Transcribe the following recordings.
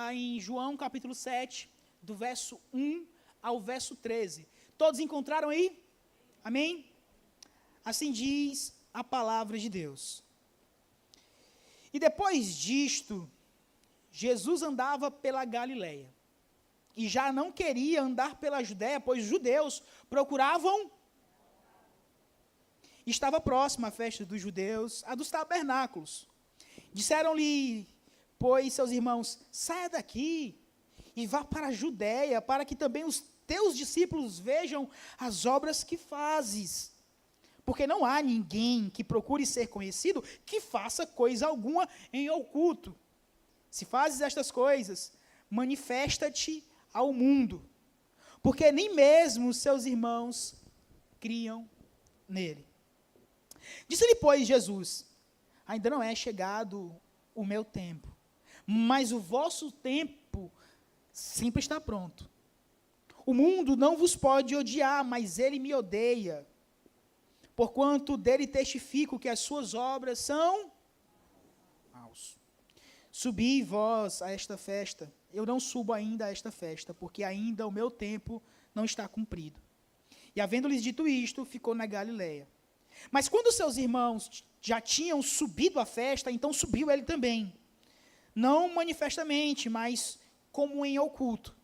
está em João capítulo 7, do verso 1 ao verso 13. Todos encontraram aí? Amém? Assim diz a palavra de Deus. E depois disto, Jesus andava pela Galileia, e já não queria andar pela Judéia, pois os judeus procuravam. Estava próxima a festa dos judeus, a dos tabernáculos. Disseram-lhe, pois, seus irmãos, saia daqui e vá para a Judéia, para que também os teus discípulos vejam as obras que fazes. Porque não há ninguém que procure ser conhecido que faça coisa alguma em oculto. Se fazes estas coisas, manifesta-te ao mundo, porque nem mesmo os seus irmãos criam nele. Disse-lhe, pois, Jesus, ainda não é chegado o meu tempo, mas o vosso tempo sempre está pronto. O mundo não vos pode odiar, mas ele me odeia, porquanto dele testifico que as suas obras são maus. Subi vós a esta festa. Eu não subo ainda a esta festa, porque ainda o meu tempo não está cumprido. E havendo-lhes dito isto, ficou na Galileia. Mas quando seus irmãos já tinham subido à festa, então subiu ele também. Não manifestamente, mas como em oculto.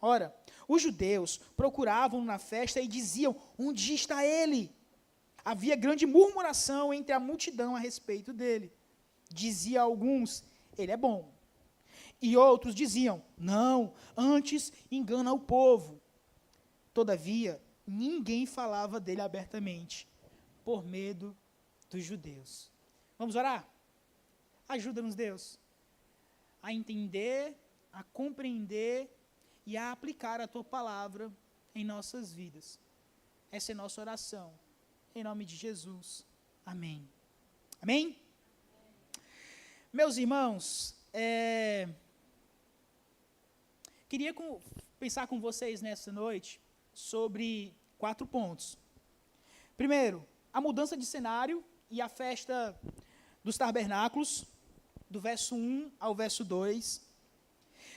Ora, os judeus procuravam na festa e diziam, onde está ele? Havia grande murmuração entre a multidão a respeito dele. Dizia alguns, ele é bom. E outros diziam, não, antes engana o povo. Todavia, ninguém falava dele abertamente, por medo dos judeus. Vamos orar? Ajuda-nos, Deus, a entender, a compreender e a aplicar a Tua palavra em nossas vidas. Essa é a nossa oração. Em nome de Jesus. Amém. Amém? Meus irmãos, queria pensar com vocês nessa noite sobre 4 pontos. Primeiro, a mudança de cenário e a festa dos tabernáculos, do verso 1 ao verso 2.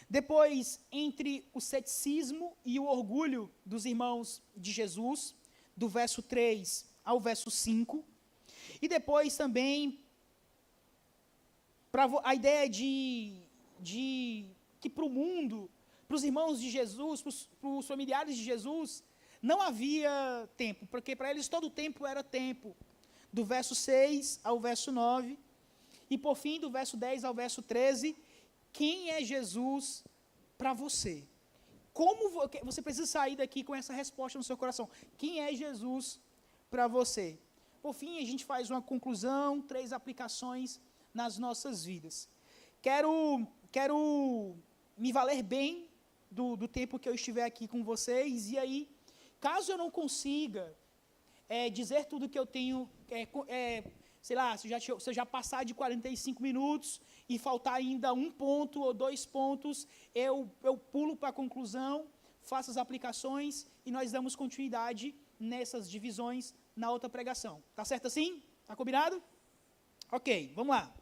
Depois, entre o ceticismo e o orgulho dos irmãos de Jesus, do verso 3 ao verso 5. E depois também a ideia de que para o mundo, para os irmãos de Jesus, para os familiares de Jesus, não havia tempo, porque para eles todo o tempo era tempo, do verso 6 ao verso 9, e por fim, do verso 10 ao verso 13, quem é Jesus para você? Como você precisa sair daqui com essa resposta no seu coração? Quem é Jesus para você? Por fim, a gente faz uma conclusão, 3 aplicações nas nossas vidas. Quero me valer bem do tempo que eu estiver aqui com vocês, e aí, caso eu não consiga dizer tudo que eu tenho, sei lá, se eu já passar de 45 minutos e faltar ainda 1 ponto ou 2 pontos, eu pulo para a conclusão, faço as aplicações e nós damos continuidade nessas divisões na outra pregação. Tá certo assim? Tá combinado? Ok, vamos lá.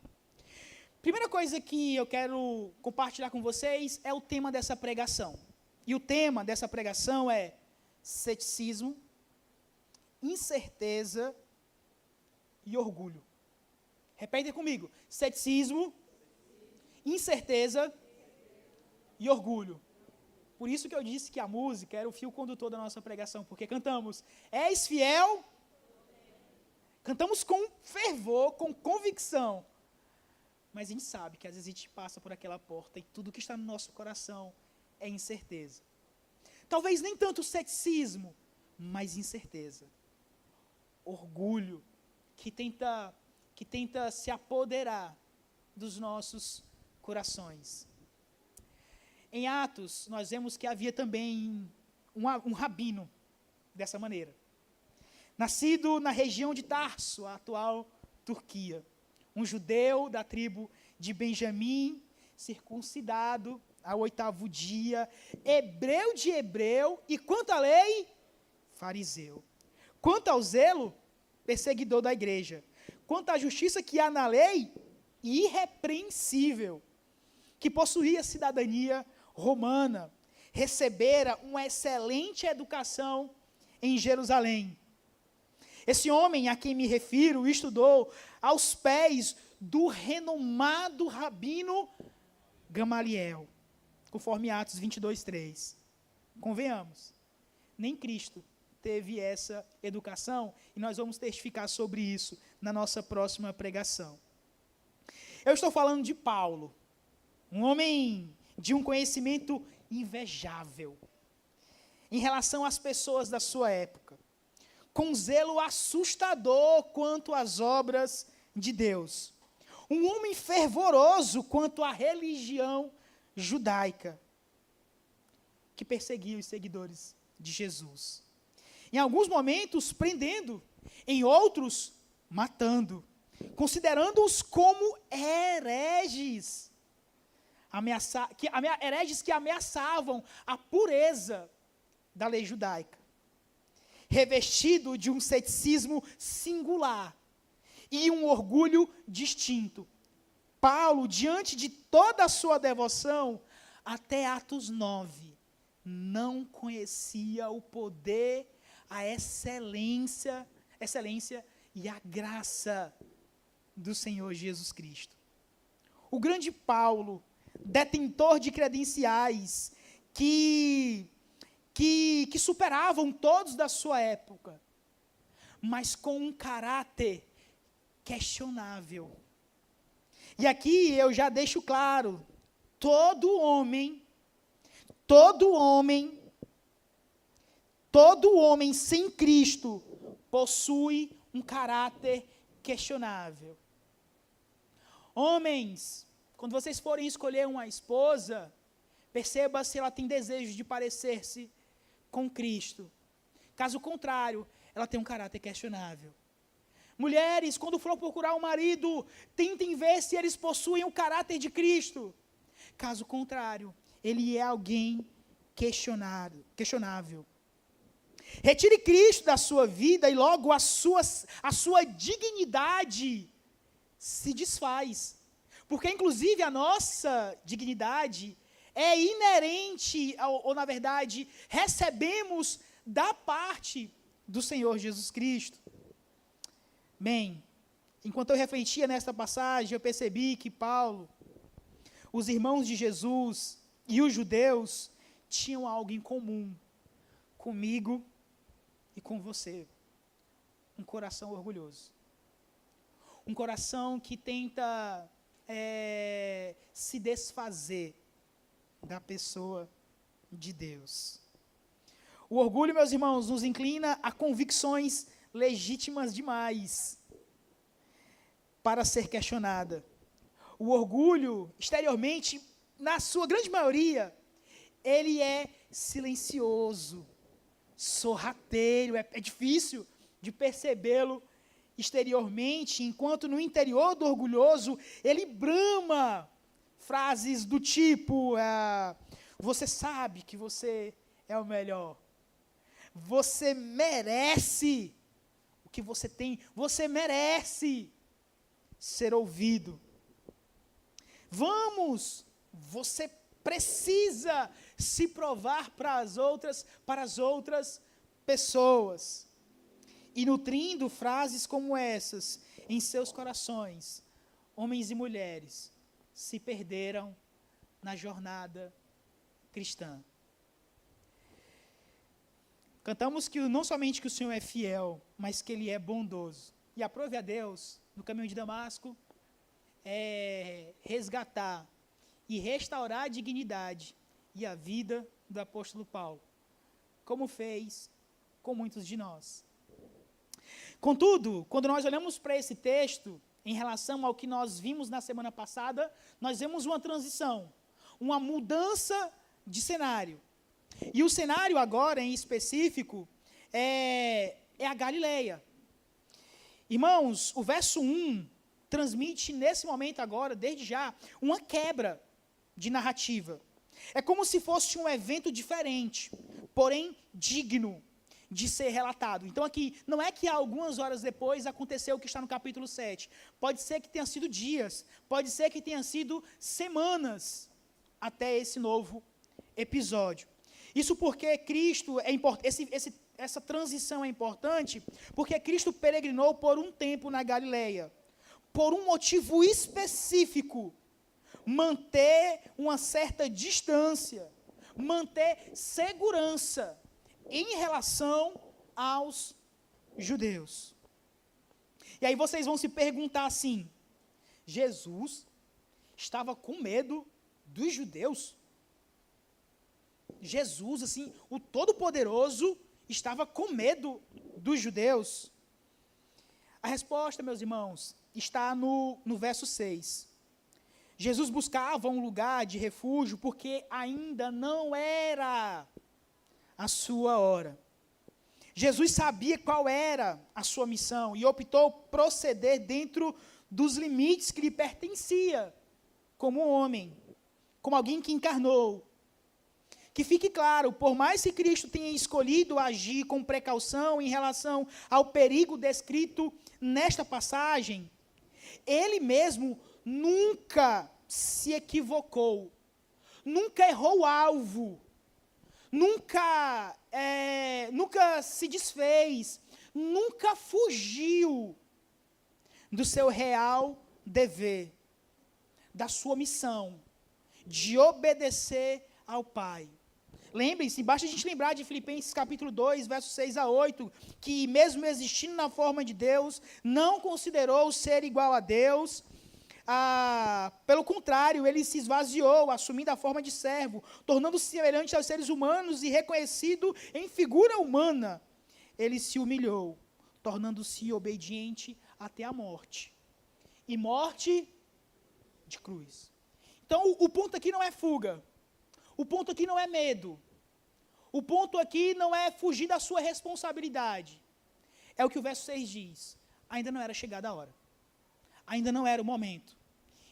Primeira coisa que eu quero compartilhar com vocês é o tema dessa pregação. E o tema dessa pregação é ceticismo, incerteza e orgulho. Repete comigo. Ceticismo, incerteza e orgulho. Por isso que eu disse que a música era o fio condutor da nossa pregação, porque cantamos, és fiel, cantamos com fervor, com convicção, mas a gente sabe que às vezes a gente passa por aquela porta e tudo que está no nosso coração é incerteza. Talvez nem tanto ceticismo, mas incerteza. Orgulho, que tenta se apoderar dos nossos corações. Em Atos, nós vemos que havia também um rabino dessa maneira. Nascido na região de Tarso, a atual Turquia. Um judeu da tribo de Benjamim, circuncidado ao 8º dia, hebreu de hebreu, e quanto à lei, fariseu. Quanto ao zelo, perseguidor da igreja. Quanto à justiça que há na lei, irrepreensível. que possuía cidadania romana, recebera uma excelente educação em Jerusalém. Esse homem a quem me refiro estudou aos pés do renomado rabino Gamaliel, conforme Atos 22:3. Convenhamos, nem Cristo teve essa educação, e nós vamos testificar sobre isso na nossa próxima pregação. Eu estou falando de Paulo, um homem de um conhecimento invejável em relação às pessoas da sua época, com zelo assustador quanto às obras de Deus. Um homem fervoroso quanto à religião judaica, que perseguia os seguidores de Jesus. Em alguns momentos, prendendo, em outros, matando, considerando-os como hereges, hereges que ameaçavam a pureza da lei judaica, revestido de um ceticismo singular e um orgulho distinto. Paulo, diante de toda a sua devoção, até Atos 9, não conhecia o poder, a excelência e a graça do Senhor Jesus Cristo. O grande Paulo, detentor de credenciais que superavam todos da sua época, mas com um caráter questionável. E aqui eu já deixo claro, todo homem sem Cristo possui um caráter questionável. Homens, quando vocês forem escolher uma esposa, perceba se ela tem desejo de parecer-se com Cristo. Caso contrário, ela tem um caráter questionável. Mulheres, quando for procurar um marido, tentem ver se eles possuem o caráter de Cristo. Caso contrário, ele é alguém questionável. Retire Cristo da sua vida e logo a sua dignidade se desfaz. Porque, inclusive, a nossa dignidade é inerente, ou na verdade, recebemos da parte do Senhor Jesus Cristo. Bem, enquanto eu refletia nesta passagem, eu percebi que Paulo, os irmãos de Jesus e os judeus tinham algo em comum comigo e com você. Um coração orgulhoso. Um coração que tenta se desfazer da pessoa de Deus. O orgulho, meus irmãos, nos inclina a convicções legítimas demais para ser questionada. O orgulho, exteriormente, na sua grande maioria, ele é silencioso, sorrateiro, é difícil de percebê-lo exteriormente, enquanto no interior do orgulhoso, ele brama frases do tipo, você sabe que você é o melhor, você merece o que você tem, você merece ser ouvido. Vamos, você precisa se provar para as outras pessoas. E nutrindo frases como essas em seus corações, homens e mulheres se perderam na jornada cristã. Cantamos que não somente que o Senhor é fiel, mas que Ele é bondoso. E aprove a Deus, no caminho de Damasco, resgatar e restaurar a dignidade e a vida do apóstolo Paulo, como fez com muitos de nós. Contudo, quando nós olhamos para esse texto, em relação ao que nós vimos na semana passada, nós vemos uma transição, uma mudança de cenário. E o cenário agora, em específico, é a Galileia. Irmãos, o verso 1 transmite nesse momento agora, desde já, uma quebra de narrativa. É como se fosse um evento diferente, porém digno de ser relatado. Então aqui, não é que algumas horas depois aconteceu o que está no capítulo 7. Pode ser que tenha sido dias, pode ser que tenha sido semanas até esse novo episódio. Isso porque Cristo é importante, essa transição é importante, porque Cristo peregrinou por um tempo na Galileia, por um motivo específico, manter uma certa distância, manter segurança em relação aos judeus. E aí vocês vão se perguntar assim, Jesus estava com medo dos judeus? Jesus, assim, o Todo-Poderoso, estava com medo dos judeus? A resposta, meus irmãos, está no verso 6. Jesus buscava um lugar de refúgio porque ainda não era a sua hora. Jesus sabia qual era a sua missão e optou proceder dentro dos limites que lhe pertencia, como homem, como alguém que encarnou. Que fique claro, por mais que Cristo tenha escolhido agir com precaução em relação ao perigo descrito nesta passagem, ele mesmo nunca se equivocou, nunca errou o alvo, nunca se desfez, nunca fugiu do seu real dever, da sua missão, de obedecer ao Pai. Lembrem-se, basta a gente lembrar de Filipenses capítulo 2, versos 6 a 8, que mesmo existindo na forma de Deus, não considerou ser igual a Deus. Pelo contrário, ele se esvaziou, assumindo a forma de servo, tornando-se semelhante aos seres humanos e reconhecido em figura humana. Ele se humilhou, tornando-se obediente até a morte. E morte de cruz. Então, o ponto aqui não é fuga. O ponto aqui não é medo. O ponto aqui não é fugir da sua responsabilidade. É o que o verso 6 diz. Ainda não era chegada a hora. Ainda não era o momento.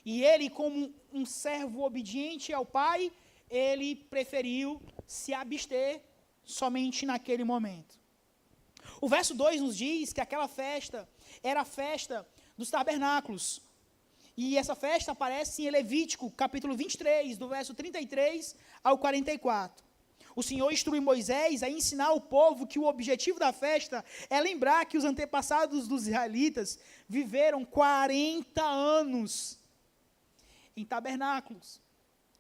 E ele, como um servo obediente ao Pai, ele preferiu se abster somente naquele momento. O verso 2 nos diz que aquela festa era a festa dos tabernáculos. E essa festa aparece em Levítico, capítulo 23, do verso 33 ao 44. O Senhor instruiu Moisés a ensinar ao povo que o objetivo da festa é lembrar que os antepassados dos israelitas viveram 40 anos em tabernáculos.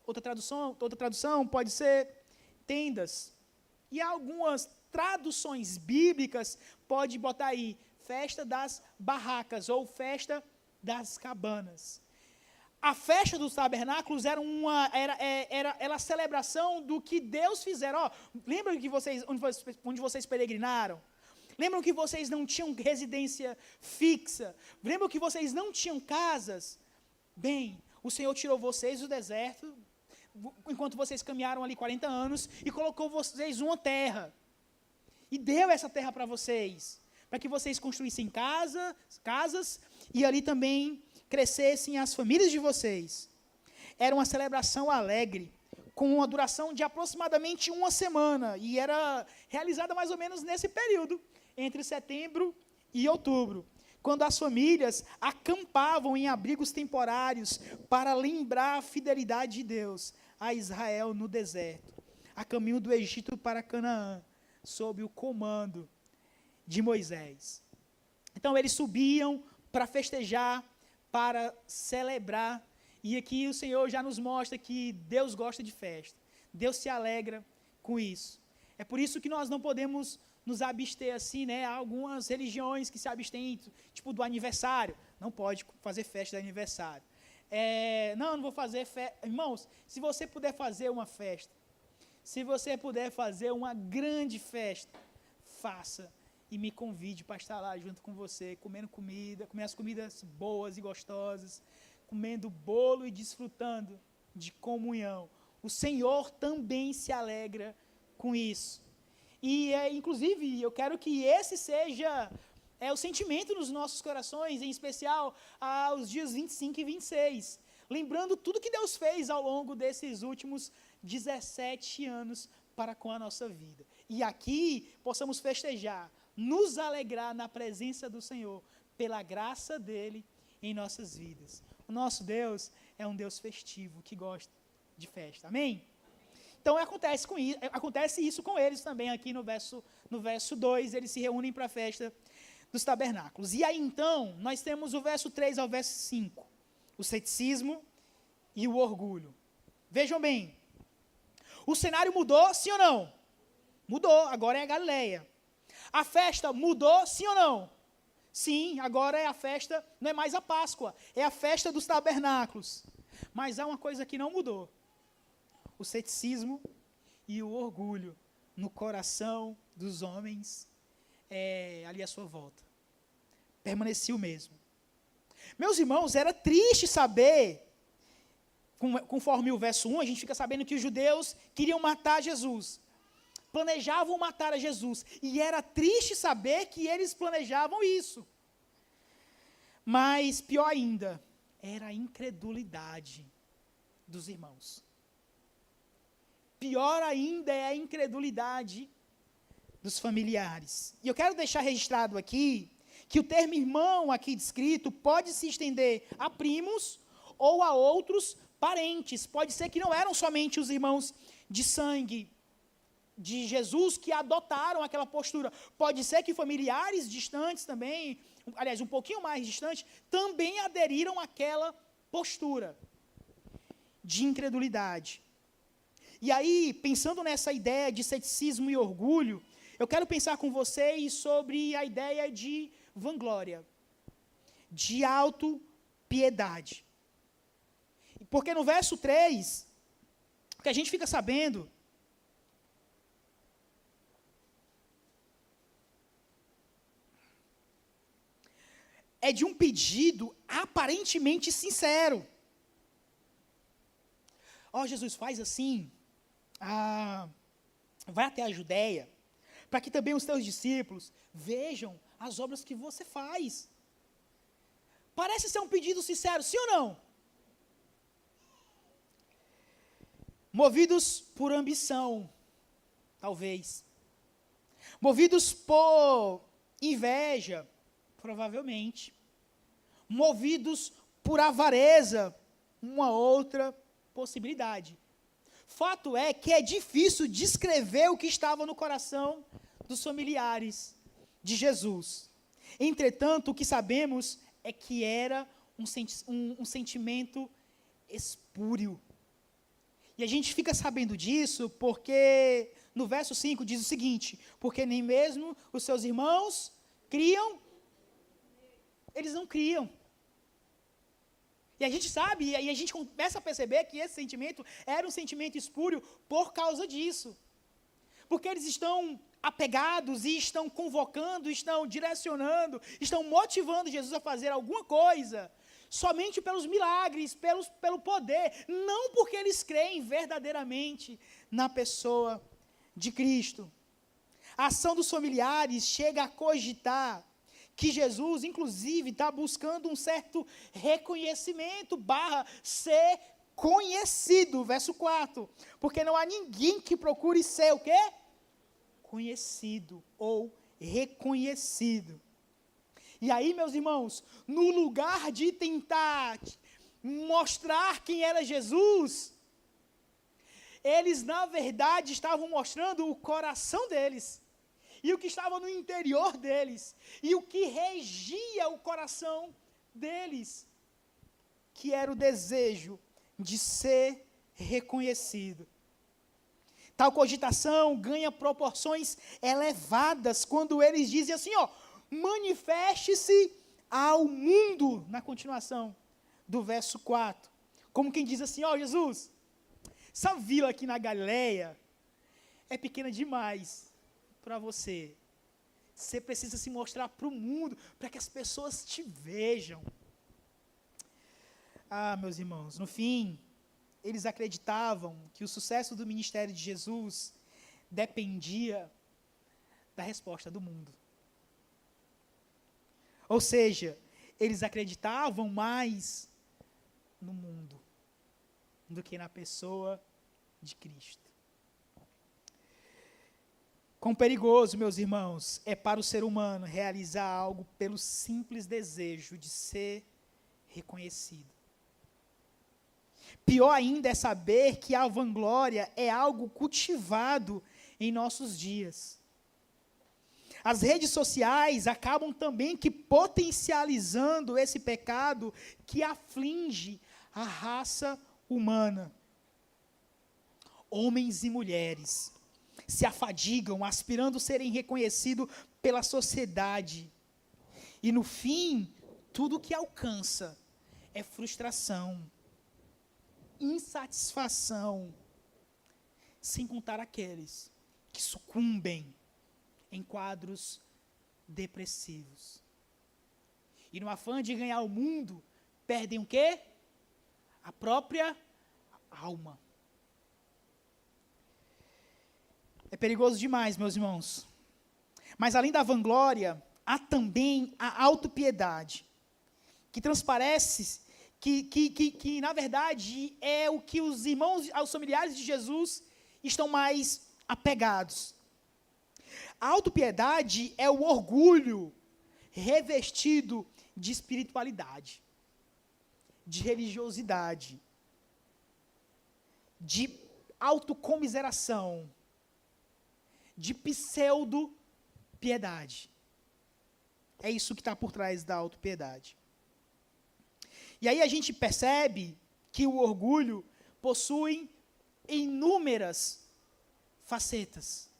Outra tradução pode ser tendas. E algumas traduções bíblicas pode botar aí festa das barracas ou festa das cabanas. A festa dos tabernáculos era a celebração do que Deus fizera. Lembram que onde vocês peregrinaram? Lembram que vocês não tinham residência fixa? Lembram que vocês não tinham casas? Bem, o Senhor tirou vocês do deserto, enquanto vocês caminharam ali 40 anos, e colocou vocês uma terra. E deu essa terra para vocês, para que vocês construíssem casas, e ali também crescessem as famílias de vocês. Era uma celebração alegre, com uma duração de aproximadamente uma semana, e era realizada mais ou menos nesse período, entre setembro e outubro, quando as famílias acampavam em abrigos temporários para lembrar a fidelidade de Deus a Israel no deserto, a caminho do Egito para Canaã, sob o comando de Moisés. Então eles subiam para festejar, para celebrar, e aqui o Senhor já nos mostra que Deus gosta de festa, Deus se alegra com isso. É por isso que nós não podemos nos abster assim, né? Há algumas religiões que se abstêm, tipo do aniversário, não pode fazer festa de aniversário. Não vou fazer festa. Irmãos, se você puder fazer uma festa, se você puder fazer uma grande festa, faça. E me convide para estar lá junto com você, comendo as comidas boas e gostosas, comendo bolo e desfrutando de comunhão. O Senhor também se alegra com isso. E, inclusive, eu quero que esse seja o sentimento nos nossos corações, em especial aos dias 25 e 26. Lembrando tudo que Deus fez ao longo desses últimos 17 anos para com a nossa vida. E aqui possamos festejar, nos alegrar na presença do Senhor, pela graça dEle em nossas vidas. O nosso Deus é um Deus festivo, que gosta de festa. Amém? Então acontece isso com eles também aqui no verso 2, eles se reúnem para a festa dos tabernáculos. E aí então, nós temos o verso 3 ao verso 5, o ceticismo e o orgulho. Vejam bem, o cenário mudou, sim ou não? Mudou, agora é a Galileia. A festa mudou, sim ou não? Sim, agora é a festa, não é mais a Páscoa, é a festa dos tabernáculos. Mas há uma coisa que não mudou: o ceticismo e o orgulho no coração dos homens ali à sua volta. Permanecia o mesmo. Meus irmãos, era triste saber, conforme o verso 1, a gente fica sabendo que os judeus queriam matar Jesus. Planejavam matar a Jesus. E era triste saber que eles planejavam isso. Mas, pior ainda, era a incredulidade dos irmãos. Pior ainda é a incredulidade dos familiares. E eu quero deixar registrado aqui que o termo irmão aqui descrito pode se estender a primos ou a outros parentes. Pode ser que não eram somente os irmãos de sangue de Jesus que adotaram aquela postura. Pode ser que familiares distantes também, aliás, um pouquinho mais distantes, também aderiram àquela postura de incredulidade. E aí, pensando nessa ideia de ceticismo e orgulho, eu quero pensar com vocês sobre a ideia de vanglória, de autopiedade. Porque no verso 3, o que a gente fica sabendo é de um pedido aparentemente sincero. Jesus, faz assim, vai até a Judéia, para que também os teus discípulos vejam as obras que você faz. Parece ser um pedido sincero, sim ou não? Movidos por ambição, talvez. Movidos por inveja, provavelmente. Movidos por avareza, uma outra possibilidade. Fato é que é difícil descrever o que estava no coração dos familiares de Jesus. Entretanto, o que sabemos é que era um sentimento espúrio. E a gente fica sabendo disso porque no verso 5 diz o seguinte: porque nem mesmo os seus irmãos criam, eles não criam. E a gente sabe, e aí a gente começa a perceber que esse sentimento era um sentimento espúrio por causa disso. Porque eles estão apegados e estão convocando, estão direcionando, estão motivando Jesus a fazer alguma coisa, somente pelos milagres, pelo poder, não porque eles creem verdadeiramente na pessoa de Cristo. A ação dos familiares chega a cogitar que Jesus, inclusive, está buscando um certo reconhecimento, ser conhecido, verso 4, porque não há ninguém que procure ser o quê? Conhecido ou reconhecido. E aí, meus irmãos, no lugar de tentar mostrar quem era Jesus, eles, na verdade, estavam mostrando o coração deles, e o que estava no interior deles, e o que regia o coração deles, que era o desejo de ser reconhecido. Tal cogitação ganha proporções elevadas quando eles dizem assim, manifeste-se ao mundo, na continuação do verso 4. Como quem diz assim, Jesus, essa vila aqui na Galileia é pequena demais para você. Você precisa se mostrar para o mundo, para que as pessoas te vejam. Meus irmãos, no fim, eles acreditavam que o sucesso do ministério de Jesus dependia da resposta do mundo. Ou seja, eles acreditavam mais no mundo do que na pessoa de Cristo. Quão perigoso, meus irmãos, é para o ser humano realizar algo pelo simples desejo de ser reconhecido. Pior ainda é saber que a vanglória é algo cultivado em nossos dias. As redes sociais acabam também que potencializando esse pecado que aflige a raça humana. Homens e mulheres se afadigam aspirando serem reconhecidos pela sociedade. E no fim, tudo que alcança é frustração, insatisfação, sem contar aqueles que sucumbem em quadros depressivos. E no afã de ganhar o mundo, perdem o quê? A própria alma. É perigoso demais, meus irmãos. Mas além da vanglória, há também a autopiedade, que transparece, que na verdade é o que os irmãos, os familiares de Jesus estão mais apegados. A autopiedade é o orgulho revestido de espiritualidade, de religiosidade, de autocomiseração, de pseudo-piedade. É isso que está por trás da autopiedade. E aí a gente percebe que o orgulho possui inúmeras facetas.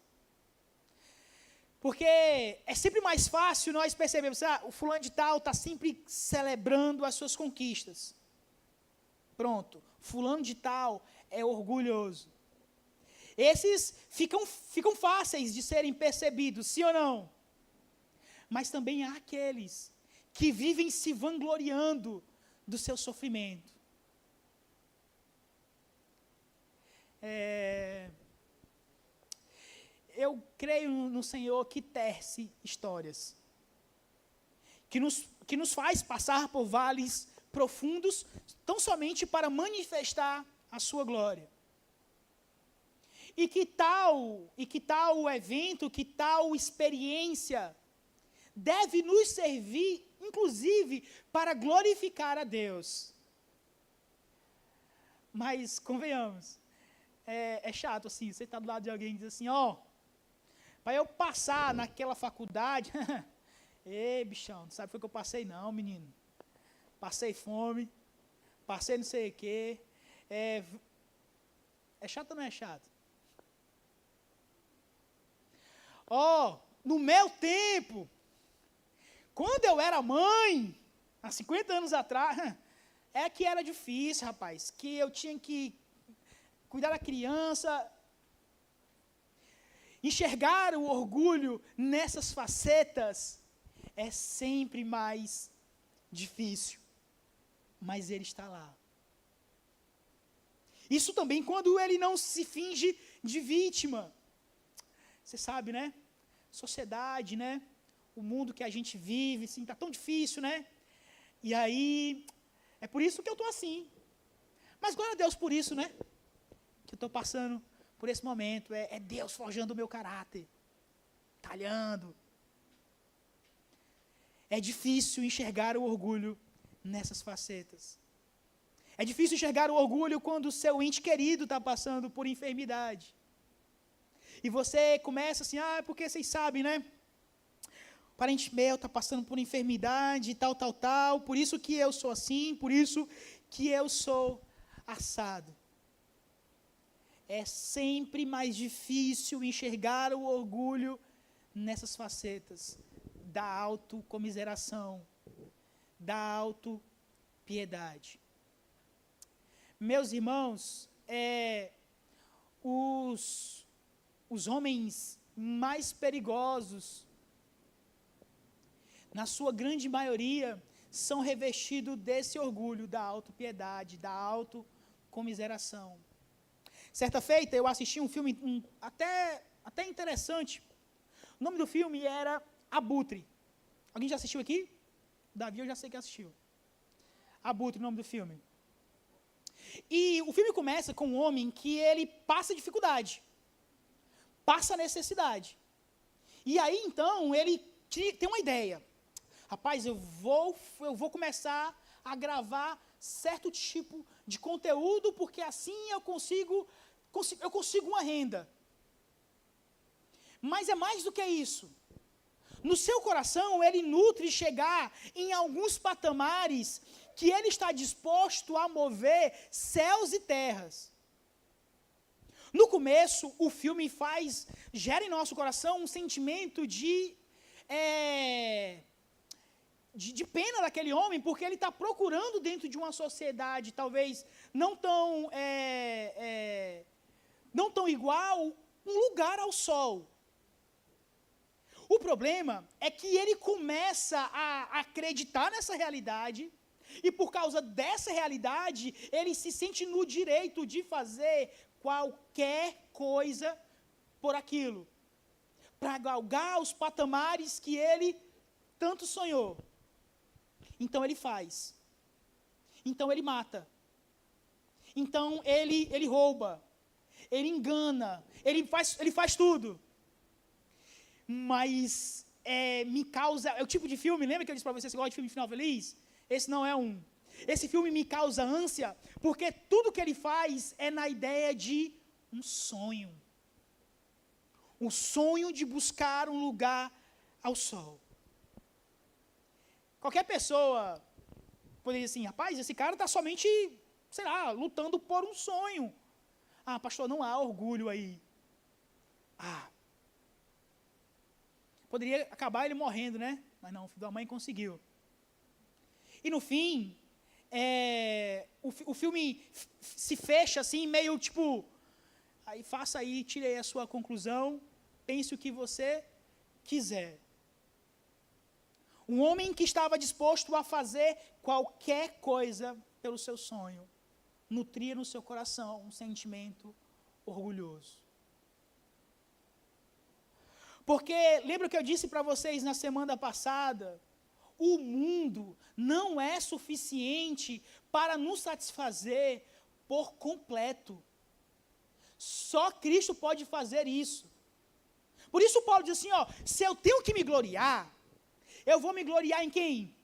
Porque é sempre mais fácil nós percebermos, o fulano de tal está sempre celebrando as suas conquistas. Pronto, fulano de tal é orgulhoso. Esses ficam fáceis de serem percebidos, sim ou não? Mas também há aqueles que vivem se vangloriando do seu sofrimento. Eu creio no Senhor que tece histórias, que nos faz passar por vales profundos, tão somente para manifestar a sua glória. E que tal evento, que tal experiência deve nos servir, inclusive, para glorificar a Deus. Mas, convenhamos, é chato assim, você está do lado de alguém e diz assim, para eu passar naquela faculdade, ei, bichão, não sabe o que eu passei não, menino. Passei fome, passei não sei o quê. É chato ou não é chato? No meu tempo, quando eu era mãe, há 50 anos atrás, que era difícil, rapaz, que eu tinha que cuidar da criança. Enxergar o orgulho nessas facetas é sempre mais difícil, mas ele está lá. Isso também quando ele não se finge de vítima. Você sabe, né? Sociedade, né? O mundo que a gente vive, assim, está tão difícil, né? E aí, é por isso que eu estou assim. Mas glória a Deus por isso, né? Que eu estou passando por esse momento. É Deus forjando o meu caráter. Talhando. É difícil enxergar o orgulho nessas facetas. É difícil enxergar o orgulho quando o seu ente querido está passando por enfermidade. E você começa assim, porque vocês sabem, né? O parente meu está passando por enfermidade, tal, por isso que eu sou assim, por isso que eu sou assado. É sempre mais difícil enxergar o orgulho nessas facetas da autocomiseração, da autopiedade. Meus irmãos, os homens mais perigosos, na sua grande maioria, são revestidos desse orgulho da autopiedade, da autocomiseração. Certa feita, eu assisti um filme até interessante. O nome do filme era Abutre. Alguém já assistiu aqui? Davi, eu já sei que assistiu. Abutre, o nome do filme. E o filme começa com um homem que ele passa dificuldade, passa necessidade. E aí, então, ele tem uma ideia. Rapaz, eu vou começar a gravar certo tipo de conteúdo, porque assim eu consigo uma renda. Mas é mais do que isso. No seu coração, ele nutre chegar em alguns patamares que ele está disposto a mover céus e terras. No começo, o filme gera em nosso coração um sentimento de pena daquele homem, porque ele está procurando dentro de uma sociedade talvez não tão igual, um lugar ao sol. O problema é que ele começa a acreditar nessa realidade, e por causa dessa realidade, ele se sente no direito de fazer qualquer coisa por aquilo, para galgar os patamares que ele tanto sonhou. Então ele faz. Então ele mata. Então ele rouba. Ele engana. Ele faz tudo. Mas me causa... É o tipo de filme, lembra que eu disse para você, você gosta de filme de final feliz? Esse não é um. Esse filme me causa ânsia, porque tudo que ele faz é na ideia de um sonho. O sonho de buscar um lugar ao sol. Qualquer pessoa poderia dizer assim, rapaz, esse cara está somente, sei lá, lutando por um sonho. Ah, pastor, não há orgulho aí. Poderia acabar ele morrendo, né? Mas não, o filho da mãe conseguiu. E no fim, o filme se fecha assim, meio tipo, aí faça aí, tire aí a sua conclusão, pense o que você quiser. Um homem que estava disposto a fazer qualquer coisa pelo seu sonho, nutria no seu coração um sentimento orgulhoso. Porque, lembra que eu disse para vocês na semana passada, o mundo não é suficiente para nos satisfazer por completo. Só Cristo pode fazer isso. Por isso Paulo diz assim, se eu tenho que me gloriar, eu vou me gloriar em quem?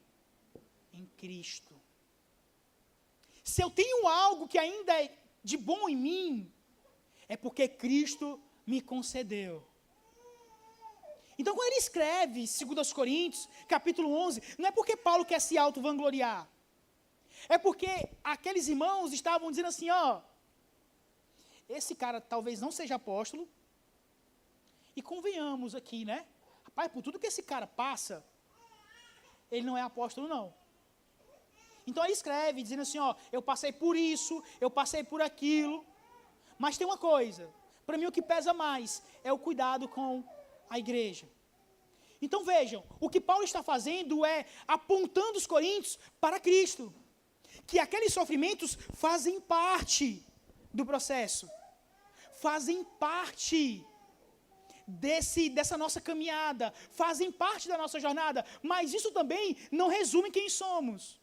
Em Cristo. Se eu tenho algo que ainda é de bom em mim, é porque Cristo me concedeu. Então, quando ele escreve 2 Coríntios, capítulo 11, não é porque Paulo quer se auto-vangloriar. É porque aqueles irmãos estavam dizendo assim, esse cara talvez não seja apóstolo, e convenhamos aqui, né? Rapaz, por tudo que esse cara passa, ele não é apóstolo, não. Então, ele escreve, dizendo assim, eu passei por isso, eu passei por aquilo, mas tem uma coisa, para mim o que pesa mais é o cuidado com a igreja. Então vejam, o que Paulo está fazendo é apontando os coríntios para Cristo, que aqueles sofrimentos fazem parte do processo, fazem parte dessa nossa caminhada, fazem parte da nossa jornada, mas isso também não resume quem somos.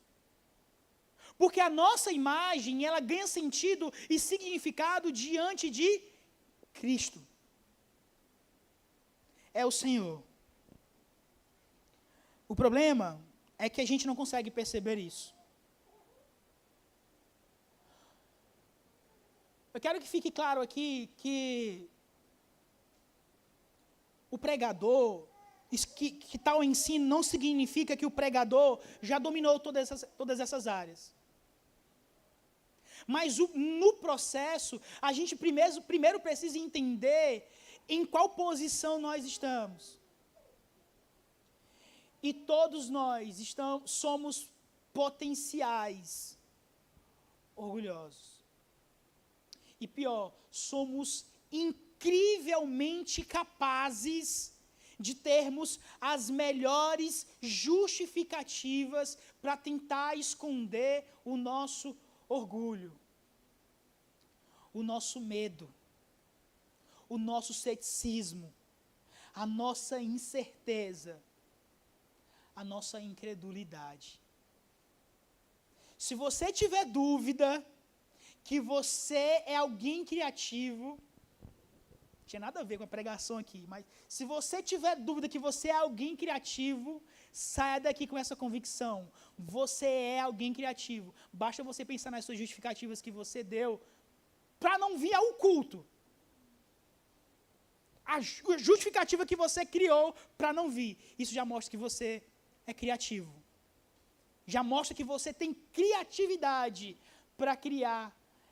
Porque a nossa imagem, ela ganha sentido e significado diante de Cristo. É o Senhor. O problema é que a gente não consegue perceber isso. Eu quero que fique claro aqui que o pregador, que tal ensino não significa que o pregador já dominou todas essas áreas. Mas no processo, a gente primeiro precisa entender em qual posição nós estamos. E todos nós somos potenciais orgulhosos. E pior, somos incrivelmente capazes de termos as melhores justificativas para tentar esconder o nosso orgulho, o nosso medo, o nosso ceticismo, a nossa incerteza, a nossa incredulidade. Se você tiver dúvida que você é alguém criativo, tinha nada a ver com a pregação aqui, mas se você tiver dúvida que você é alguém criativo, saia daqui com essa convicção. Você é alguém criativo. Basta você pensar nas suas justificativas que você deu para não vir ao culto. A justificativa que você criou para não vir. Isso já mostra que você é criativo. Já mostra que você tem criatividade para criar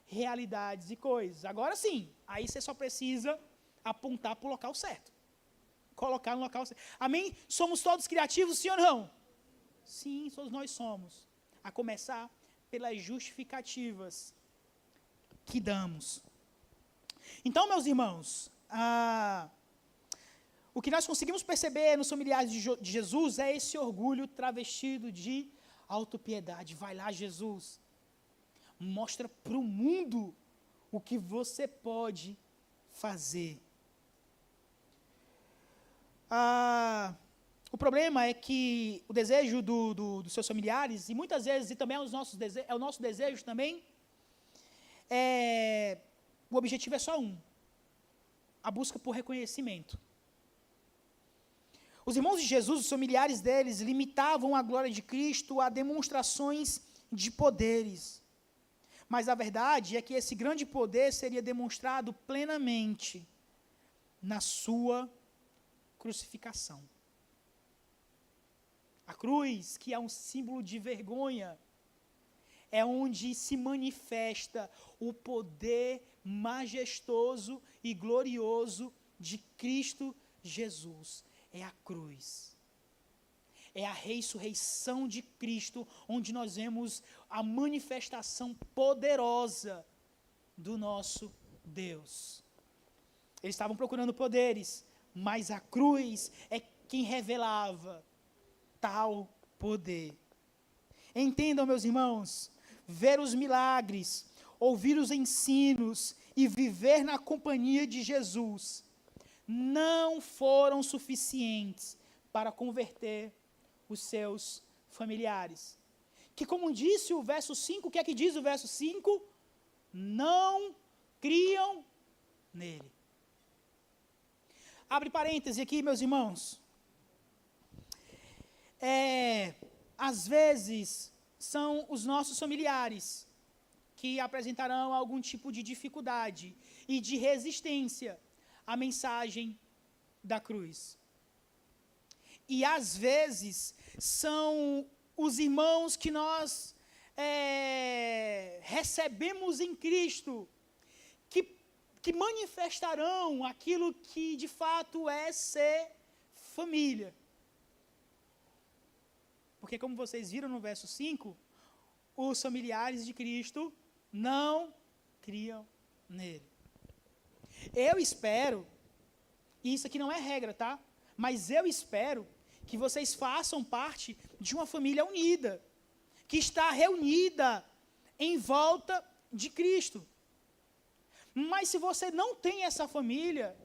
realidades e coisas. Agora sim, aí você só precisa apontar para o local certo. Colocar no local certo. Amém? Somos todos criativos, sim ou não? Sim, todos nós somos. A começar pelas justificativas que damos. Então, meus irmãos, o que nós conseguimos perceber nos familiares de Jesus é esse orgulho travestido de autopiedade. Vai lá, Jesus. Mostra para o mundo o que você pode fazer. O problema é que o desejo dos seus familiares, e muitas vezes, e também é o nosso desejo também, o objetivo é só um: a busca por reconhecimento. Os irmãos de Jesus, os familiares deles, limitavam a glória de Cristo a demonstrações de poderes. Mas a verdade é que esse grande poder seria demonstrado plenamente na sua crucificação. A cruz, que é um símbolo de vergonha, é onde se manifesta o poder majestoso e glorioso de Cristo Jesus. É a cruz. É a ressurreição de Cristo, onde nós vemos a manifestação poderosa do nosso Deus. Eles estavam procurando poderes, mas a cruz é quem revelava tal poder. Entendam, meus irmãos, ver os milagres, ouvir os ensinos e viver na companhia de Jesus não foram suficientes para converter os seus familiares. Que, como disse o verso 5, o que é que diz o verso 5? Não criam nele. Abre parêntese aqui, meus irmãos. Às vezes, são os nossos familiares que apresentarão algum tipo de dificuldade e de resistência à mensagem da cruz. E, às vezes, são os irmãos que nós recebemos em Cristo, que manifestarão aquilo que, de fato, é ser família. Porque, como vocês viram no verso 5, os familiares de Cristo não criam nele. Eu espero, e isso aqui não é regra, tá? Mas eu espero que vocês façam parte de uma família unida, que está reunida em volta de Cristo. Mas se você não tem essa família,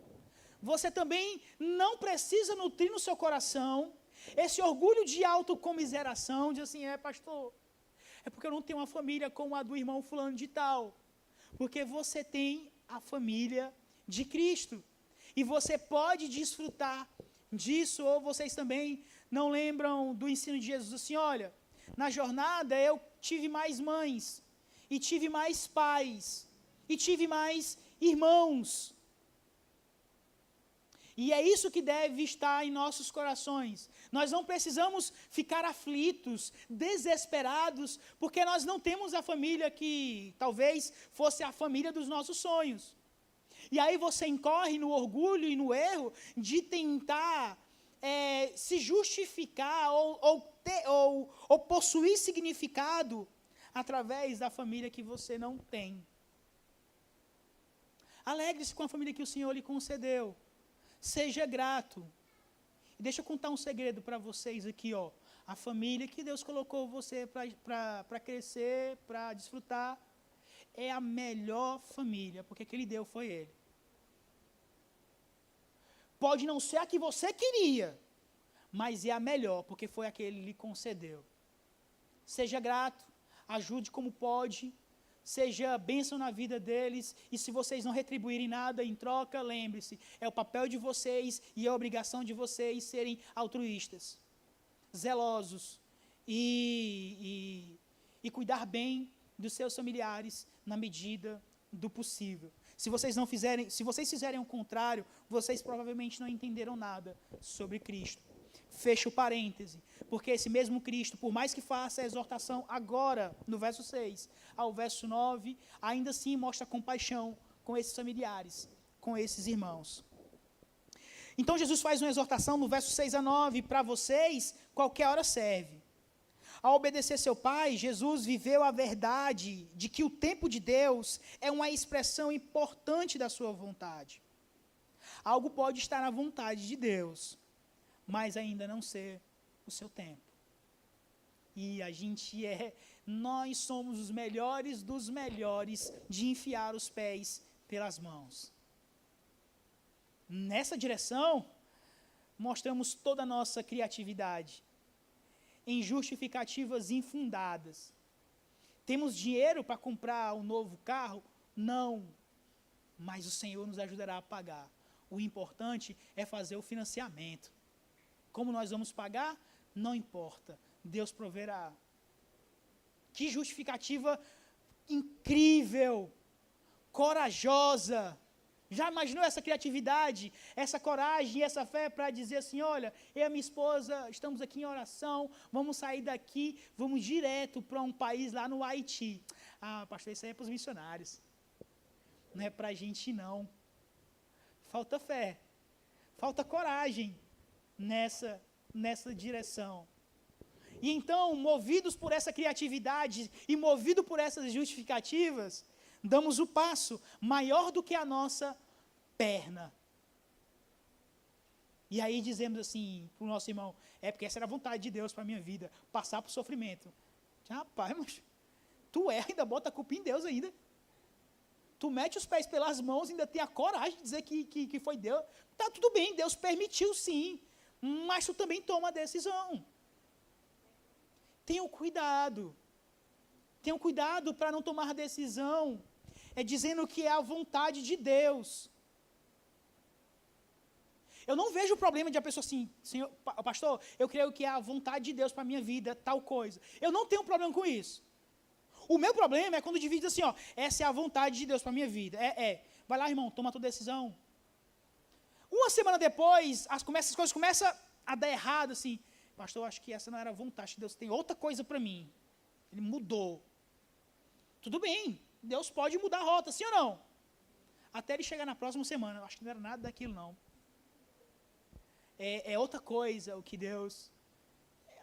você também não precisa nutrir no seu coração esse orgulho de autocomiseração, de assim, pastor, é porque eu não tenho uma família como a do irmão fulano de tal. Porque você tem a família de Cristo. E você pode desfrutar disso, ou vocês também não lembram do ensino de Jesus, assim, olha, na jornada eu tive mais mães, e tive mais pais, e tive mais irmãos. E é isso que deve estar em nossos corações. Nós não precisamos ficar aflitos, desesperados, porque nós não temos a família que talvez fosse a família dos nossos sonhos. E aí você incorre no orgulho e no erro de tentar se justificar ou possuir significado através da família que você não tem. Alegre-se com a família que o Senhor lhe concedeu. Seja grato. E deixa eu contar um segredo para vocês aqui, ó. A família que Deus colocou você para crescer, para desfrutar, é a melhor família, porque quem lhe deu foi Ele. Pode não ser a que você queria, mas é a melhor, porque foi a que Ele lhe concedeu. Seja grato, ajude como pode, seja bênção na vida deles, e se vocês não retribuírem nada em troca, lembre-se, é o papel de vocês e é a obrigação de vocês serem altruístas, zelosos e cuidar bem dos seus familiares na medida do possível. Se vocês fizerem o contrário, vocês provavelmente não entenderam nada sobre Cristo. Fecha o parêntese, porque esse mesmo Cristo, por mais que faça a exortação agora, no verso 6 ao verso 9, ainda assim mostra compaixão com esses familiares, com esses irmãos. Então Jesus faz uma exortação no verso 6 a 9, para vocês, qualquer hora serve. Ao obedecer seu Pai, Jesus viveu a verdade de que o tempo de Deus é uma expressão importante da sua vontade. Algo pode estar na vontade de Deus, mas ainda não ser o seu tempo. E nós somos os melhores dos melhores de enfiar os pés pelas mãos. Nessa direção, mostramos toda a nossa criatividade em justificativas infundadas. Temos dinheiro para comprar um novo carro? Não, mas o Senhor nos ajudará a pagar. O importante é fazer o financiamento. Como nós vamos pagar? Não importa, Deus proverá. Que justificativa incrível, corajosa. Já imaginou essa criatividade, essa coragem e essa fé para dizer assim, olha, eu e minha esposa estamos aqui em oração, vamos sair daqui, vamos direto para um país lá no Haiti. Ah, pastor, isso aí é para os missionários. Não é para a gente não. Falta fé, falta coragem nessa direção. E então, movidos por essa criatividade e movidos por essas justificativas, damos o passo maior do que a nossa perna. E aí dizemos assim para o nosso irmão, é porque essa era a vontade de Deus para a minha vida, passar por sofrimento. Rapaz, mas tu erra, ainda bota a culpa em Deus ainda. Tu mete os pés pelas mãos, ainda tem a coragem de dizer que foi Deus. Tá tudo bem, Deus permitiu sim, mas tu também toma a decisão. Tenham cuidado para não tomar decisão, dizendo que é a vontade de Deus. Eu não vejo o problema de a pessoa assim, Senhor, pastor, eu creio que é a vontade de Deus para a minha vida, tal coisa. Eu não tenho problema com isso. O meu problema é quando o indivíduo diz assim, essa é a vontade de Deus para a minha vida. Vai lá, irmão, toma a tua decisão. Uma semana depois, as coisas começam a dar errado, assim, pastor, acho que essa não era a vontade de Deus, tem outra coisa para mim. Ele mudou. Tudo bem, Deus pode mudar a rota, sim ou não? Até ele chegar na próxima semana, eu acho que não era nada daquilo, não. É outra coisa o que Deus...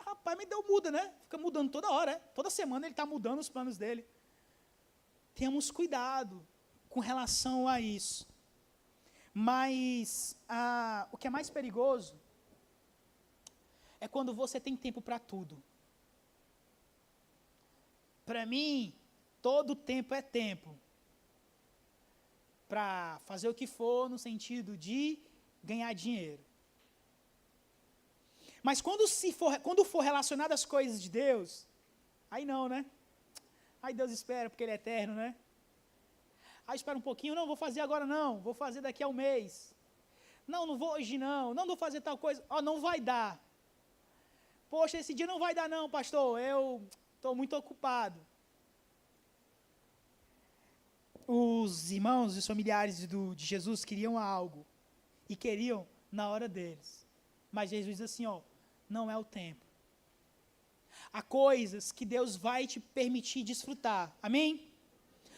Rapaz, mas Deus muda, né? Fica mudando toda hora, toda semana ele está mudando os planos dele. Temos cuidado com relação a isso. Mas o que é mais perigoso é quando você tem tempo para tudo. Para mim, todo tempo é tempo para fazer o que for no sentido de ganhar dinheiro. Mas quando for relacionado às coisas de Deus, aí não, né? Aí Deus espera, porque Ele é eterno, né? Aí espera um pouquinho, não, vou fazer agora não, vou fazer daqui a um mês. Não vou hoje não vou fazer tal coisa, não vai dar. Poxa, esse dia não vai dar não, pastor, eu estou muito ocupado. Os irmãos e os familiares de Jesus queriam algo, e queriam na hora deles. Mas Jesus diz assim, não é o tempo. Há coisas que Deus vai te permitir desfrutar, amém?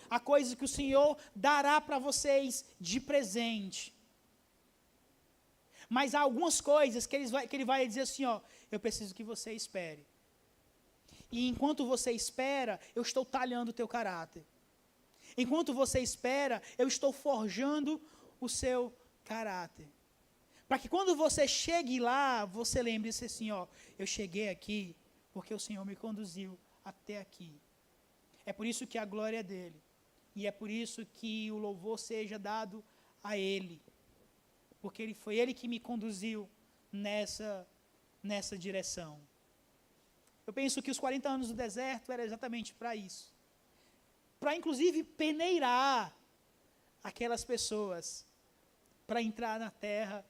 Há coisas que o Senhor dará para vocês de presente. Mas há algumas coisas que Ele vai dizer assim, eu preciso que você espere. E enquanto você espera, eu estou talhando o teu caráter. Enquanto você espera, eu estou forjando o seu caráter. Para que quando você chegue lá, você lembre-se assim, eu cheguei aqui porque o Senhor me conduziu até aqui. É por isso que a glória é dele. E é por isso que o louvor seja dado a Ele. Porque foi Ele que me conduziu nessa direção. Eu penso que os 40 anos do deserto era exatamente para isso. para inclusive peneirar aquelas pessoas para entrar na terra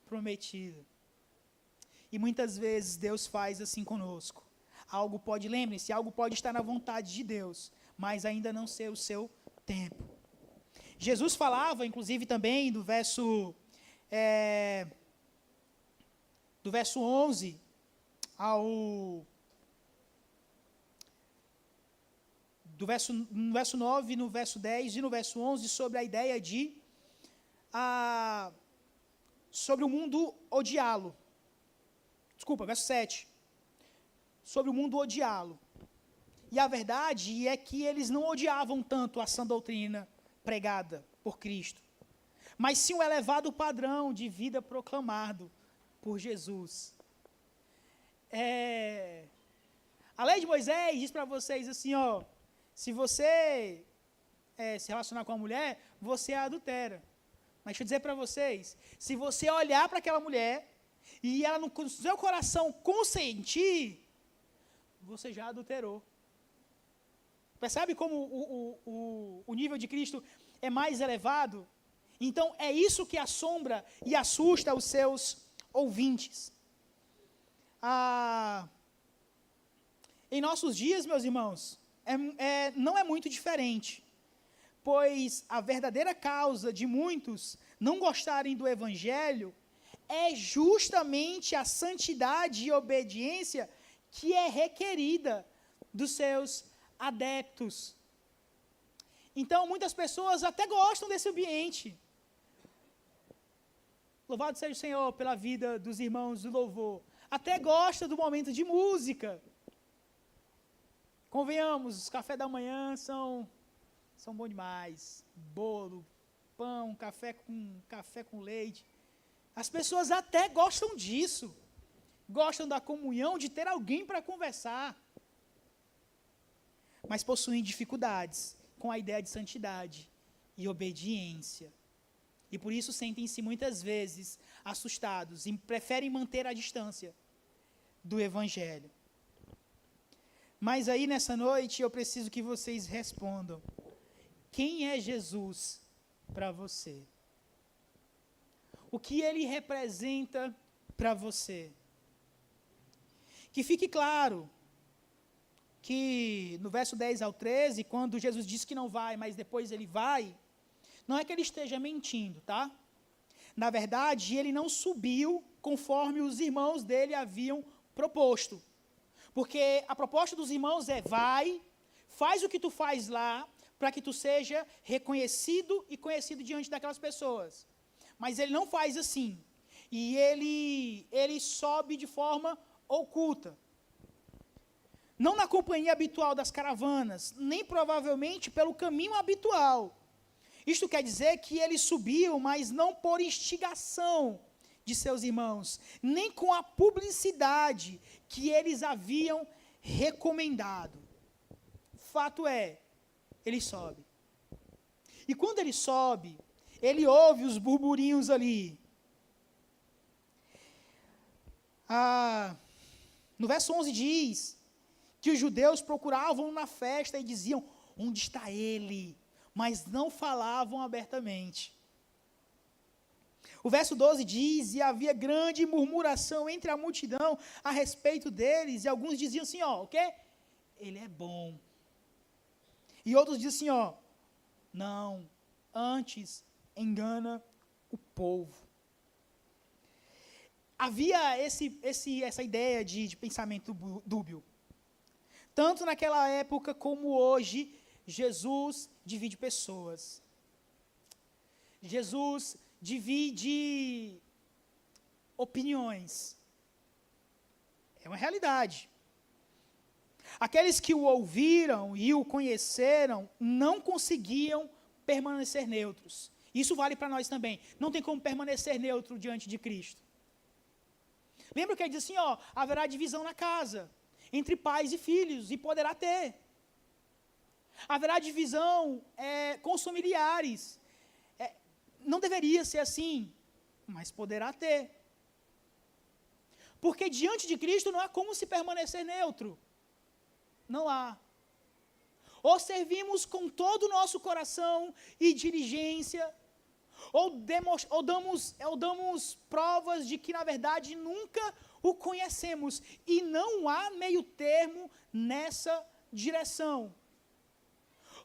prometida. E muitas vezes Deus faz assim conosco. Lembrem-se, algo pode estar na vontade de Deus, mas ainda não ser o seu tempo. Jesus falava, inclusive também, do verso 11 no verso 9, no verso 10 e no verso 11, sobre a ideia sobre o mundo odiá-lo. Desculpa, verso 7. Sobre o mundo odiá-lo. E a verdade é que eles não odiavam tanto a sã doutrina pregada por Cristo, mas sim o elevado padrão de vida proclamado por Jesus. A lei de Moisés diz para vocês assim, se você se relacionar com uma mulher, você a adultera. Mas deixa eu dizer para vocês, se você olhar para aquela mulher e ela no seu coração consentir, você já adulterou. Percebe como o nível de Cristo é mais elevado? Então, é isso que assombra e assusta os seus ouvintes. Em nossos dias, meus irmãos, não é muito diferente, pois a verdadeira causa de muitos não gostarem do Evangelho é justamente a santidade e obediência que é requerida dos seus adeptos. Então, muitas pessoas até gostam desse ambiente. Louvado seja o Senhor pela vida dos irmãos do louvor. Até gosta do momento de música. Convenhamos, os cafés da manhã são bons demais. Bolo, pão, café com leite. As pessoas até gostam disso. Gostam da comunhão, de ter alguém para conversar. Mas possuem dificuldades com a ideia de santidade e obediência. E por isso sentem-se muitas vezes assustados e preferem manter a distância do Evangelho. Mas aí nessa noite eu preciso que vocês respondam: quem é Jesus para você? O que ele representa para você? Que fique claro que no verso 10 ao 13, quando Jesus diz que não vai, mas depois ele vai, não é que ele esteja mentindo, tá? Na verdade, ele não subiu conforme os irmãos dele haviam proposto. Porque a proposta dos irmãos é: vai, faz o que tu faz lá, para que tu seja reconhecido e conhecido diante daquelas pessoas. Mas ele não faz assim. E ele sobe de forma oculta. Não na companhia habitual das caravanas, nem provavelmente pelo caminho habitual. Isto quer dizer que ele subiu, mas não por instigação de seus irmãos, nem com a publicidade que eles haviam recomendado. Fato é, ele sobe. E quando ele sobe, ele ouve os burburinhos ali. No verso 11 diz que os judeus procuravam na festa e diziam: onde está ele? Mas não falavam abertamente. O verso 12 diz: e havia grande murmuração entre a multidão a respeito deles, e alguns diziam assim, o quê? Ele é bom. E outros diziam assim, não, antes engana o povo. Havia essa ideia de pensamento dúbio. Tanto naquela época como hoje, Jesus divide pessoas. Jesus divide opiniões. É uma realidade. Aqueles que o ouviram e o conheceram não conseguiam permanecer neutros. Isso vale para nós também. Não tem como permanecer neutro diante de Cristo. Lembra que ele diz assim, haverá divisão na casa, entre pais e filhos, e poderá ter. Haverá divisão com os familiares. Não deveria ser assim, mas poderá ter. Porque diante de Cristo não há como se permanecer neutro. Não há. ou servimos com todo o nosso coração e diligência, ou damos provas de que, na verdade, nunca o conhecemos, e não há meio termo nessa direção.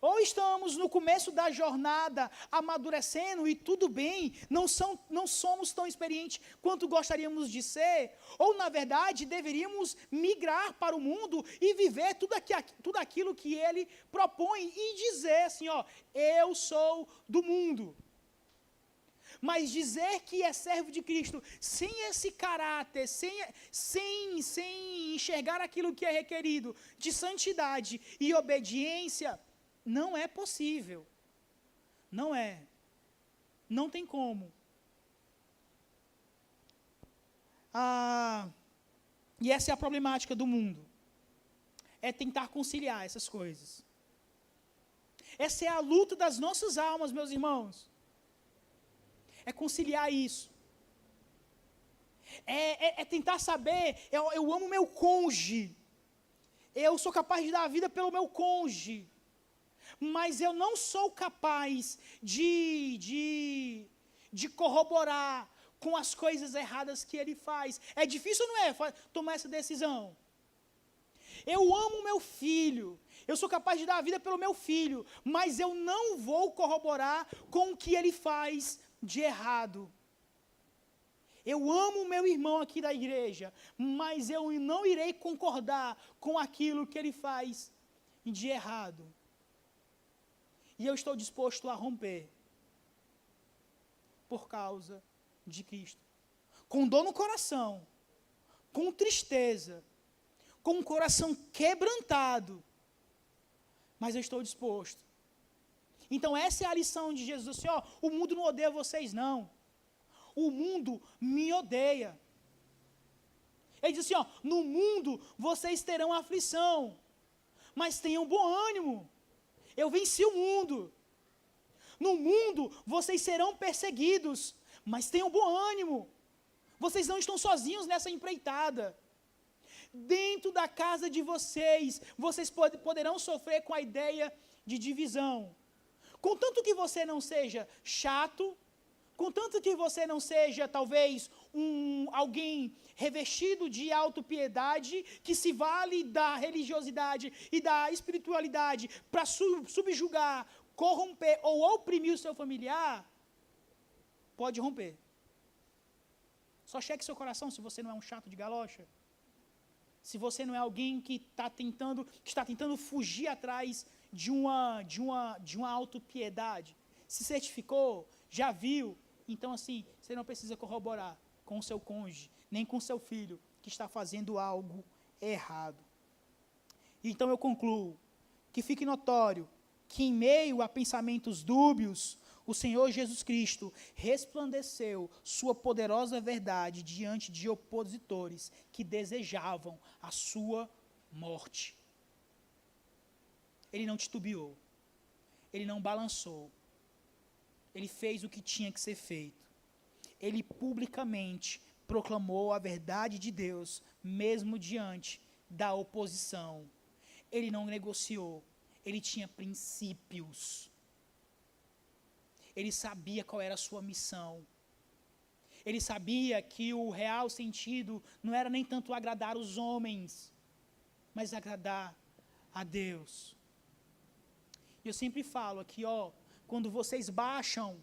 Ou estamos no começo da jornada, amadurecendo, e tudo bem, não somos tão experientes quanto gostaríamos de ser, ou, na verdade, deveríamos migrar para o mundo e viver tudo aquilo que ele propõe, e dizer assim, ó, eu sou do mundo. Mas dizer que é servo de Cristo, sem esse caráter, sem enxergar aquilo que é requerido de santidade e obediência, não é possível. Não é. Não tem como. E essa é a problemática do mundo. É tentar conciliar essas coisas. Essa é a luta das nossas almas, meus irmãos. É conciliar isso. É tentar saber, eu amo meu cônjuge. Eu sou capaz de dar a vida pelo meu cônjuge. Mas eu não sou capaz de corroborar com as coisas erradas que ele faz. É difícil, não é, tomar essa decisão? Eu amo meu filho, eu sou capaz de dar a vida pelo meu filho, mas eu não vou corroborar com o que ele faz de errado. Eu amo meu irmão aqui da igreja, mas eu não irei concordar com aquilo que ele faz de errado. E eu estou disposto a romper por causa de Cristo. Com dor no coração, com tristeza, com o coração quebrantado, mas eu estou disposto. Então essa é a lição de Jesus, assim, ó, o mundo não odeia vocês não. O mundo me odeia. Ele diz assim, ó, no mundo vocês terão aflição, mas tenham bom ânimo. Eu venci o mundo. No mundo vocês serão perseguidos, mas tenham bom ânimo. Vocês não estão sozinhos nessa empreitada. Dentro da casa de vocês poderão sofrer com a ideia de divisão. Contanto que você não seja chato, contanto que você não seja, talvez, alguém revestido de autopiedade, que se vale da religiosidade e da espiritualidade para subjugar, corromper ou oprimir o seu familiar, pode romper. Só cheque seu coração se você não é um chato de galocha. Se você não é alguém que está tentando fugir atrás de uma autopiedade. Se certificou, já viu, então assim, você não precisa corroborar com o seu cônjuge, nem com o seu filho, que está fazendo algo errado. Então eu concluo, que fique notório, que em meio a pensamentos dúbios, o Senhor Jesus Cristo resplandeceu sua poderosa verdade diante de opositores que desejavam a sua morte. Ele não titubeou, ele não balançou, ele fez o que tinha que ser feito. Ele publicamente proclamou a verdade de Deus, mesmo diante da oposição. Ele não negociou, ele tinha princípios. Ele sabia qual era a sua missão. Ele sabia que o real sentido não era nem tanto agradar os homens, mas agradar a Deus. E eu sempre falo aqui, ó, quando vocês baixam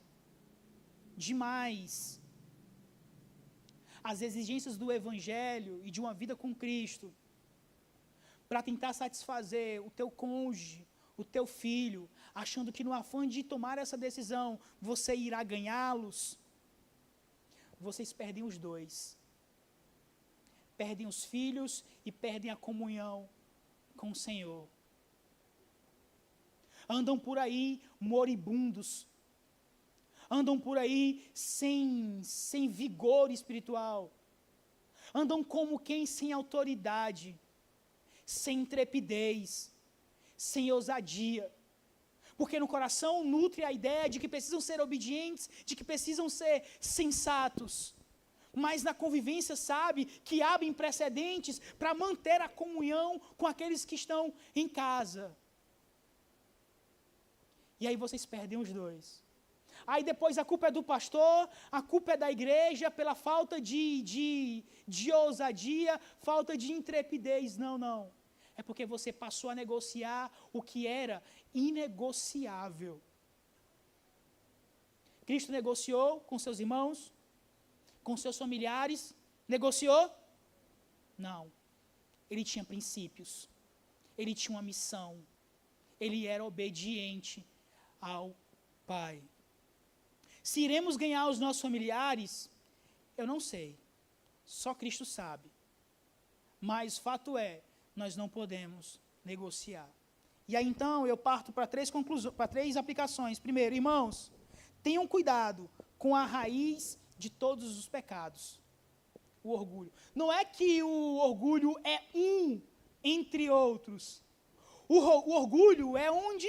demais as exigências do Evangelho e de uma vida com Cristo, para tentar satisfazer o teu cônjuge, o teu filho, achando que no afã de tomar essa decisão, você irá ganhá-los, vocês perdem os dois. Perdem os filhos e perdem a comunhão com o Senhor. Andam por aí moribundos. Andam por aí sem vigor espiritual. Andam como quem sem autoridade, sem intrepidez, sem ousadia. Porque no coração nutre a ideia de que precisam ser obedientes, de que precisam ser sensatos. Mas na convivência sabe que abrem precedentes para manter a comunhão com aqueles que estão em casa. E aí vocês perdem os dois. Aí depois a culpa é do pastor, a culpa é da igreja pela falta de ousadia, falta de intrepidez. Não, não. É porque você passou a negociar o que era inegociável. Cristo negociou com seus irmãos, com seus familiares. Negociou? Não. Ele tinha princípios. Ele tinha uma missão. Ele era obediente ao Pai. Se iremos ganhar os nossos familiares, eu não sei. Só Cristo sabe. Mas fato é, nós não podemos negociar. E aí então eu parto para três aplicações. Primeiro, irmãos, tenham cuidado com a raiz de todos os pecados. O orgulho. Não é que o orgulho é um entre outros. O orgulho é onde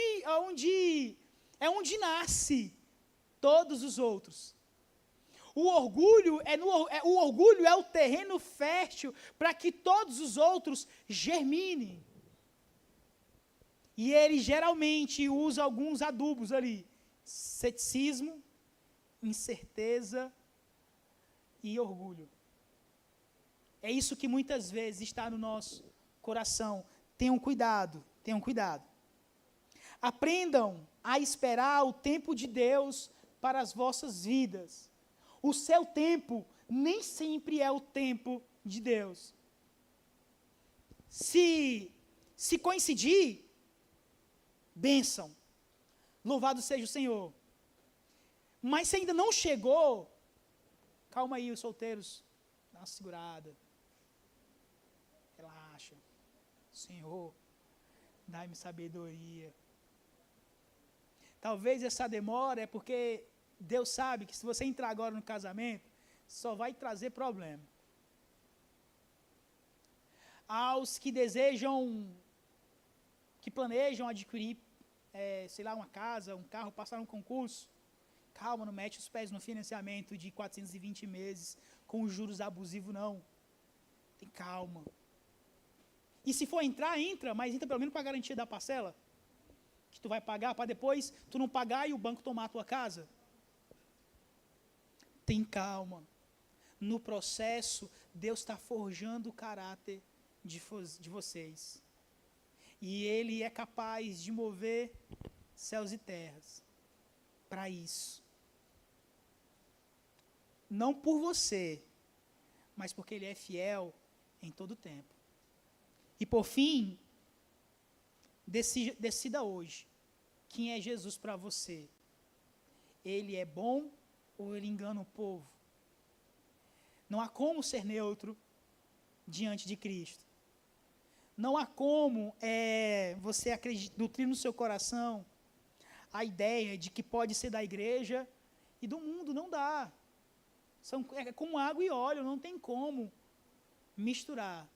nasce todos os outros. O orgulho é o terreno fértil para que todos os outros germinem. E ele geralmente usa alguns adubos ali: ceticismo, incerteza e orgulho. É isso que muitas vezes está no nosso coração. Tenham cuidado, tenham cuidado. Aprendam a esperar o tempo de Deus para as vossas vidas. O seu tempo nem sempre é o tempo de Deus. Se coincidir, bênção. Louvado seja o Senhor. Mas se ainda não chegou, calma aí, os solteiros, dá uma segurada. Relaxa. Senhor, dá-me sabedoria. Talvez essa demora é porque Deus sabe que se você entrar agora no casamento, só vai trazer problema. Aos que desejam, que planejam adquirir, uma casa, um carro, passar um concurso, calma, não mete os pés no financiamento de 420 meses com os juros abusivos, não. Tem calma. E se for entrar, entra, mas entra pelo menos para a garantia da parcela que tu vai pagar, para depois tu não pagar e o banco tomar a tua casa. Tem calma. No processo, Deus está forjando o caráter de vocês. E Ele é capaz de mover céus e terras para isso. Não por você, mas porque Ele é fiel em todo o tempo. E por fim, decida hoje quem é Jesus para você. Ele é bom ou ele engana o povo? Não há como ser neutro diante de Cristo. Não há como você nutrir no seu coração a ideia de que pode ser da igreja e do mundo. Não dá. É como água e óleo, não tem como misturar.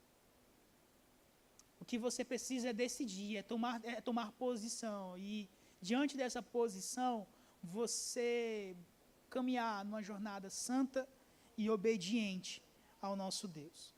O que você precisa é decidir, é tomar posição. E, diante dessa posição, você caminhar numa jornada santa e obediente ao nosso Deus.